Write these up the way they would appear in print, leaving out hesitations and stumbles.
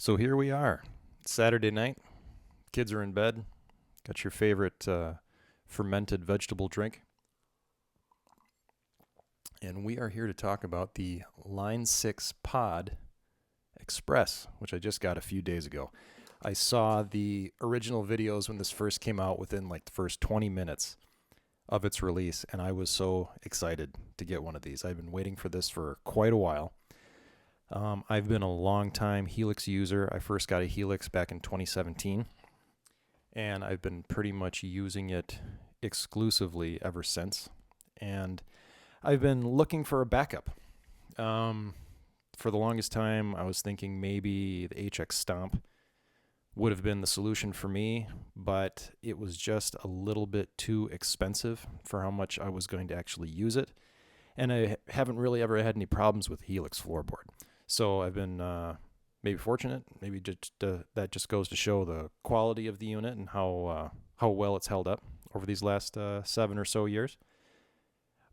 So here we are. It's Saturday night. Kids are in bed. Got your favorite fermented vegetable drink. And we are here to talk about the Line 6 Pod Express, which I just got a few days ago. I saw the original videos when this first came out within like the first 20 minutes of its release, and I was so excited to get one of these. I've been waiting for this for quite a while. I've been a long time Helix user. I first got a Helix back in 2017, and I've been pretty much using it exclusively ever since. And I've been looking for a backup. For the longest time, I was thinking maybe the HX Stomp would have been the solution for me, but it was just a little bit too expensive for how much I was going to actually use it. And I haven't really ever had any problems with Helix floorboard. So I've been maybe fortunate. Maybe just that just goes to show the quality of the unit and how well it's held up over these last 7 or so years.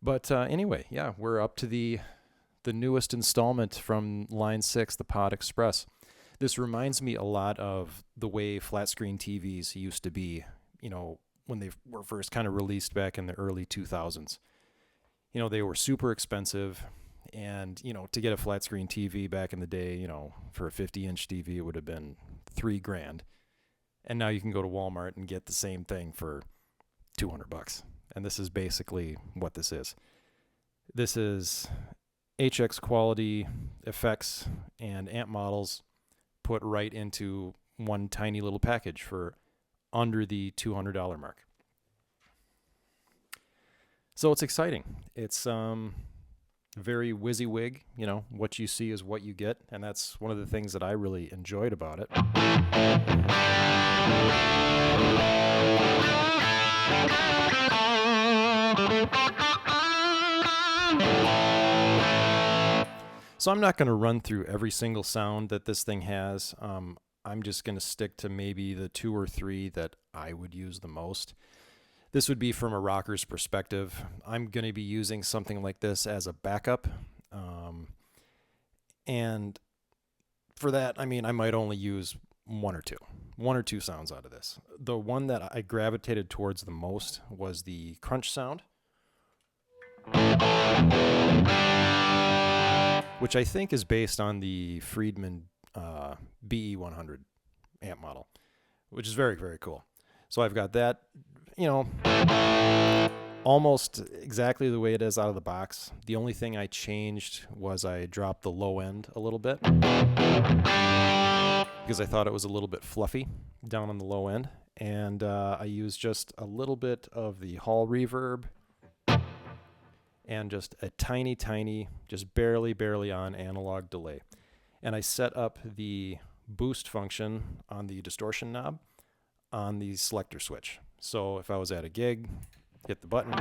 But anyway, yeah, we're up to the newest installment from Line 6, the Pod Express. This reminds me a lot of the way flat screen TVs used to be, when they were first kind of released back in the early 2000s. They were super expensive, and, to get a flat screen TV back in the day, for a 50-inch TV, it would have been $3,000. And now you can go to Walmart and get the same thing for $200. And this is basically what this is. This is HX quality effects and amp models put right into one tiny little package for under the $200 mark. So it's exciting. It's very WYSIWYG. What you see is what you get, and that's one of the things that I really enjoyed about it. So I'm not going to run through every single sound that this thing has. I'm just going to stick to maybe the 2 or 3 that I would use the most. This would be from a rocker's perspective. I'm going to be using something like this as a backup. And for that, I might only use 1 or 2 sounds out of this. The one that I gravitated towards the most was the crunch sound, which I think is based on the Friedman BE100 amp model, which is very, very cool. So I've got that, almost exactly the way it is out of the box. The only thing I changed was I dropped the low end a little bit because I thought it was a little bit fluffy down on the low end. And I used just a little bit of the hall reverb and just a tiny, just barely on analog delay. And I set up the boost function on the distortion knob on the selector switch. So if I was at a gig, hit the button. Then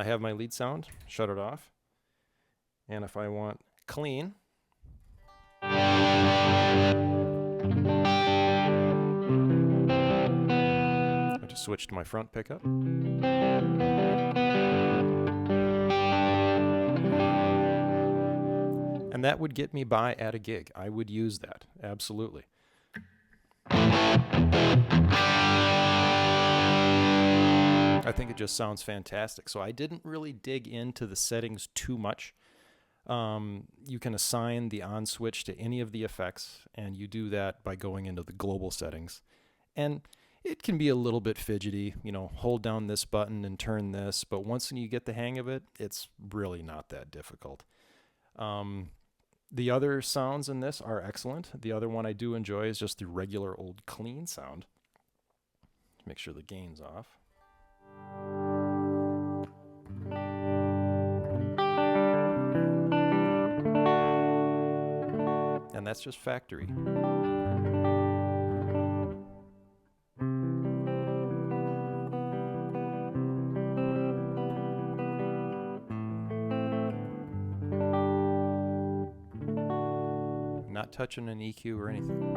I have my lead sound, shut it off. And if I want clean, I just switched to my front pickup. And that would get me by at a gig. I would use that, absolutely. I think it just sounds fantastic. So I didn't really dig into the settings too much. You can assign the on switch to any of the effects, and you do that by going into the global settings. And it can be a little bit fidgety, hold down this button and turn this, but once you get the hang of it, it's really not that difficult. The other sounds in this are excellent. The other one I do enjoy is just the regular old clean sound. Make sure the gain's off. And that's just factory. Not touching an EQ or anything.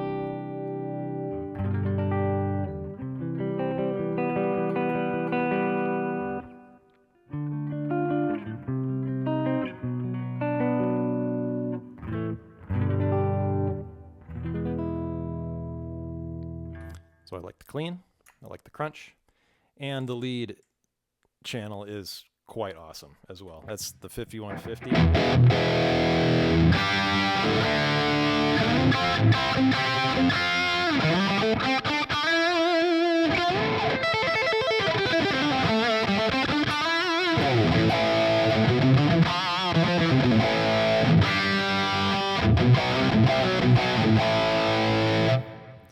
So I like the clean, I like the crunch, and the lead channel is quite awesome as well. That's the 5150.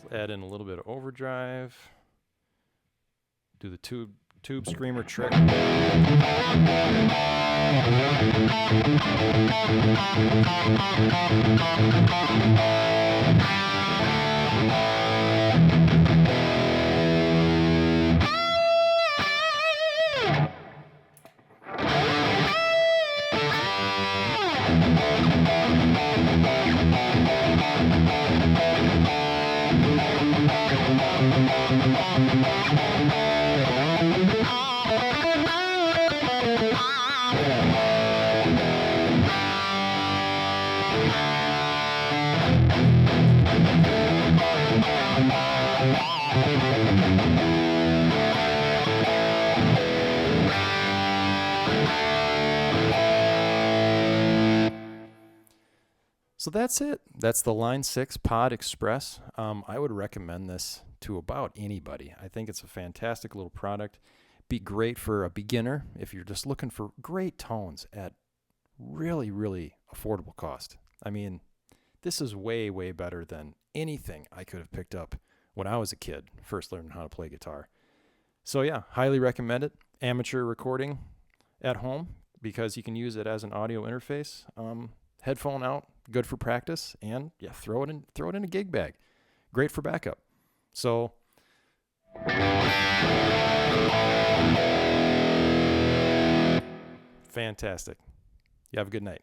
Let's add in a little bit of overdrive. Do the tube screamer trick. So that's it. That's the Line 6 Pod Express. I would recommend this to about anybody. I think it's a fantastic little product. Be great for a beginner if you're just looking for great tones at really, really affordable cost. I mean, this is way, way better than anything I could have picked up when I was a kid, first learning how to play guitar. So yeah, highly recommend it. Amateur recording at home because you can use it as an audio interface. Headphone out, good for practice, and yeah, throw it in a gig bag. Great for backup. So fantastic. You have a good night.